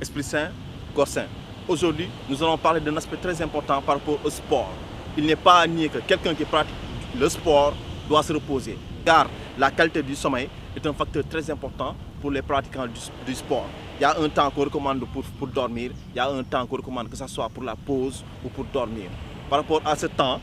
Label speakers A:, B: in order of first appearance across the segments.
A: Esprit sain, corps sain. Aujourd'hui, nous allons parler d'un aspect très important par rapport au sport. Il n'est pas à nier que quelqu'un qui pratique le sport doit se reposer, car la qualité du sommeil est un facteur très important pour les pratiquants du sport. Il y a un temps qu'on recommande pour dormir, il y a un temps qu'on recommande que ce soit pour la pause ou pour dormir. Par rapport à ce temps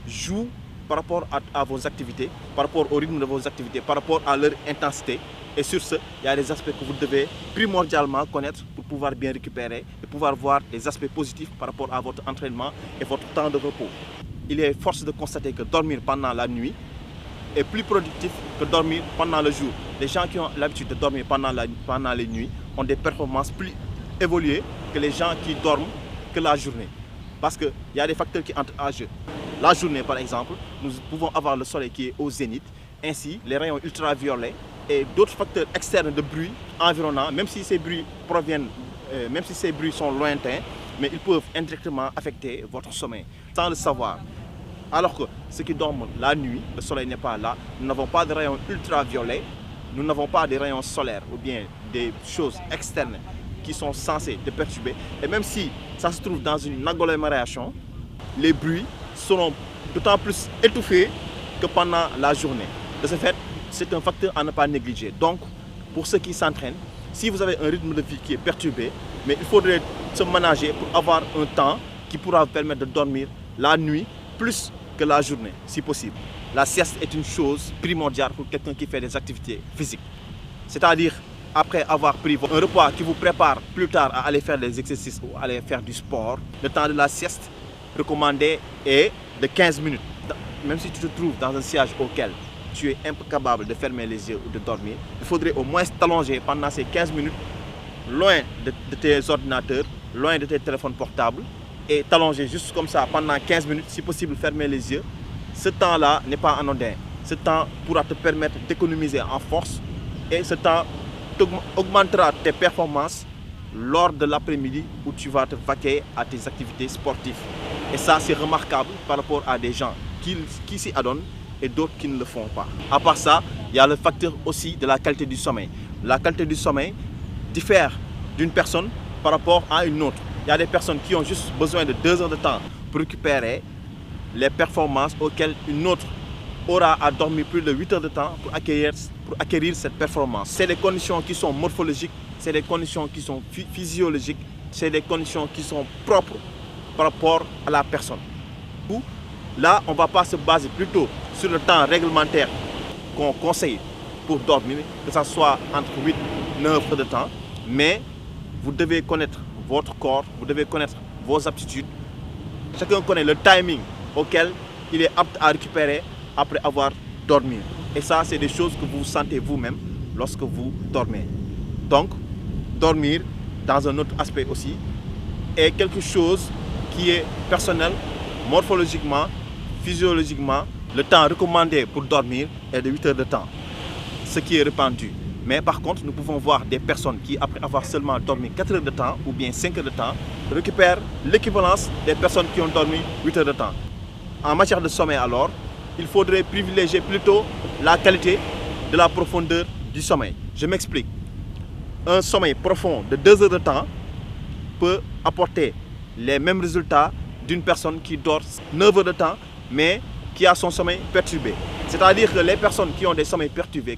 A: joue par rapport à vos activités, par rapport au rythme de vos activités, par rapport à leur intensité. Et sur ce, il y a des aspects que vous devez primordialement connaître pour pouvoir bien récupérer et pouvoir voir des aspects positifs par rapport à votre entraînement et votre temps de repos. Il est force de constater que dormir pendant la nuit est plus productif que dormir pendant le jour. Les gens qui ont l'habitude de dormir pendant les nuits ont des performances plus évoluées que les gens qui dorment que la journée. Parce qu'il y a des facteurs qui entrent en jeu. La journée, par exemple, nous pouvons avoir le soleil qui est au zénith, ainsi les rayons ultraviolets et d'autres facteurs externes de bruit environnant, même si ces bruits sont lointains, mais ils peuvent indirectement affecter votre sommeil sans le savoir. Alors que ceux qui dorment la nuit, le soleil n'est pas là, nous n'avons pas de rayons ultraviolets, nous n'avons pas des rayons solaires ou bien des choses externes qui sont censées te perturber. Et même si ça se trouve dans une agglomération, les bruits seront d'autant plus étouffés que pendant la journée. De ce fait, c'est un facteur à ne pas négliger. Donc, pour ceux qui s'entraînent, si vous avez un rythme de vie qui est perturbé, mais il faudrait se ménager pour avoir un temps qui pourra vous permettre de dormir la nuit plus que la journée, si possible. La sieste est une chose primordiale pour quelqu'un qui fait des activités physiques. C'est-à-dire, après avoir pris un repas qui vous prépare plus tard à aller faire des exercices ou à aller faire du sport, le temps de la sieste recommandé est de 15 minutes. Même si tu te trouves dans un siège auquel tu es incapable de fermer les yeux ou de dormir, il faudrait au moins t'allonger pendant ces 15 minutes loin de tes ordinateurs, loin de tes téléphones portables et t'allonger juste comme ça pendant 15 minutes, si possible fermer les yeux. Ce temps-là n'est pas anodin. Ce temps pourra te permettre d'économiser en force et ce temps augmentera tes performances lors de l'après-midi où tu vas te vaquer à tes activités sportives. Et ça, c'est remarquable par rapport à des gens qui s'y adonnent et d'autres qui ne le font pas. À part ça, il y a le facteur aussi de la qualité du sommeil. La qualité du sommeil diffère d'une personne par rapport à une autre. Il y a des personnes qui ont juste besoin de 2 heures de temps pour récupérer les performances auxquelles une autre aura à dormir plus de 8 heures de temps pour acquérir cette performance. C'est des conditions qui sont morphologiques, c'est des conditions qui sont physiologiques, c'est des conditions qui sont propres par rapport à la personne. Là, on ne va pas se baser plutôt sur le temps réglementaire qu'on conseille pour dormir, que ce soit entre 8 et 9 heures de temps, mais vous devez connaître votre corps, vous devez connaître vos aptitudes. Chacun connaît le timing auquel il est apte à récupérer après avoir dormi. Et ça, c'est des choses que vous sentez vous-même lorsque vous dormez. Donc, dormir, dans un autre aspect aussi, est quelque chose qui est personnel, morphologiquement, physiologiquement. Le temps recommandé pour dormir est de 8 heures de temps, ce qui est répandu. Mais par contre, nous pouvons voir des personnes qui, après avoir seulement dormi 4 heures de temps ou bien 5 heures de temps, récupèrent l'équivalence des personnes qui ont dormi 8 heures de temps. En matière de sommeil alors, il faudrait privilégier plutôt la qualité de la profondeur du sommeil. Je m'explique. Un sommeil profond de 2 heures de temps peut apporter les mêmes résultats d'une personne qui dort 9 heures de temps, mais qui a son sommeil perturbé. C'est-à-dire que les personnes qui ont des sommeils perturbés,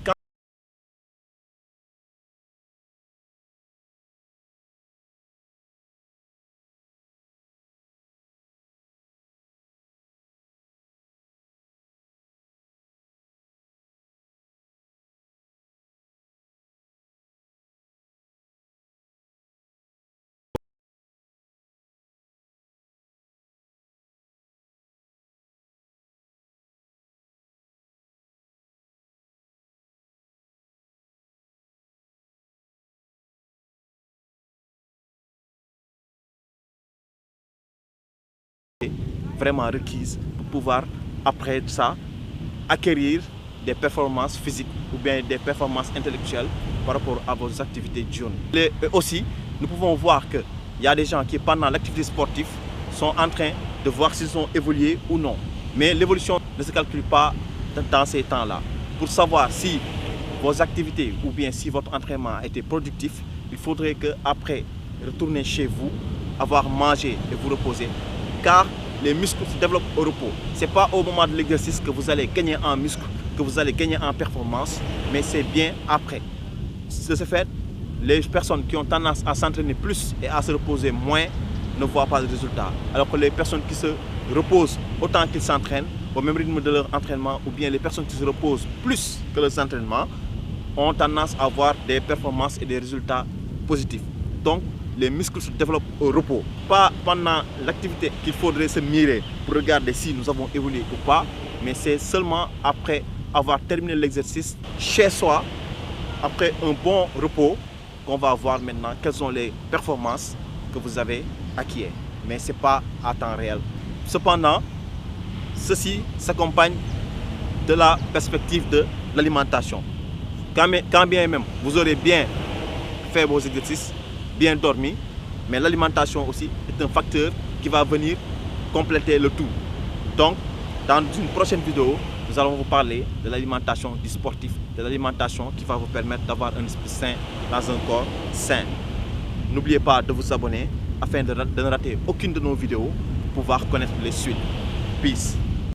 A: vraiment requise pour pouvoir, après ça, acquérir des performances physiques ou bien des performances intellectuelles par rapport à vos activités diurnes. Et aussi, nous pouvons voir qu'il y a des gens qui, pendant l'activité sportive, sont en train de voir s'ils ont évolué ou non. Mais l'évolution ne se calcule pas dans ces temps-là. Pour savoir si vos activités ou bien si votre entraînement a été productif, il faudrait qu'après, retourner chez vous, avoir mangé et vous reposer, car les muscles se développent au repos. Ce n'est pas au moment de l'exercice que vous allez gagner en muscle, que vous allez gagner en performance, mais c'est bien après. De ce fait, les personnes qui ont tendance à s'entraîner plus et à se reposer moins ne voient pas de résultats. Alors que les personnes qui se reposent autant qu'ils s'entraînent, au même rythme de leur entraînement, ou bien les personnes qui se reposent plus que leurs entraînements, ont tendance à avoir des performances et des résultats positifs. Donc, les muscles se développent au repos. Pas pendant l'activité qu'il faudrait se mirer pour regarder si nous avons évolué ou pas, mais c'est seulement après avoir terminé l'exercice chez soi, après un bon repos, qu'on va voir maintenant quelles sont les performances que vous avez acquises. Mais ce n'est pas à temps réel. Cependant, ceci s'accompagne de la perspective de l'alimentation. Quand bien même vous aurez bien fait vos exercices, bien dormi, mais l'alimentation aussi est un facteur qui va venir compléter le tout. Donc, dans une prochaine vidéo, nous allons vous parler de l'alimentation du sportif, de l'alimentation qui va vous permettre d'avoir un esprit sain dans un corps sain. N'oubliez pas de vous abonner afin de ne rater aucune de nos vidéos pour pouvoir connaître les suites. Peace.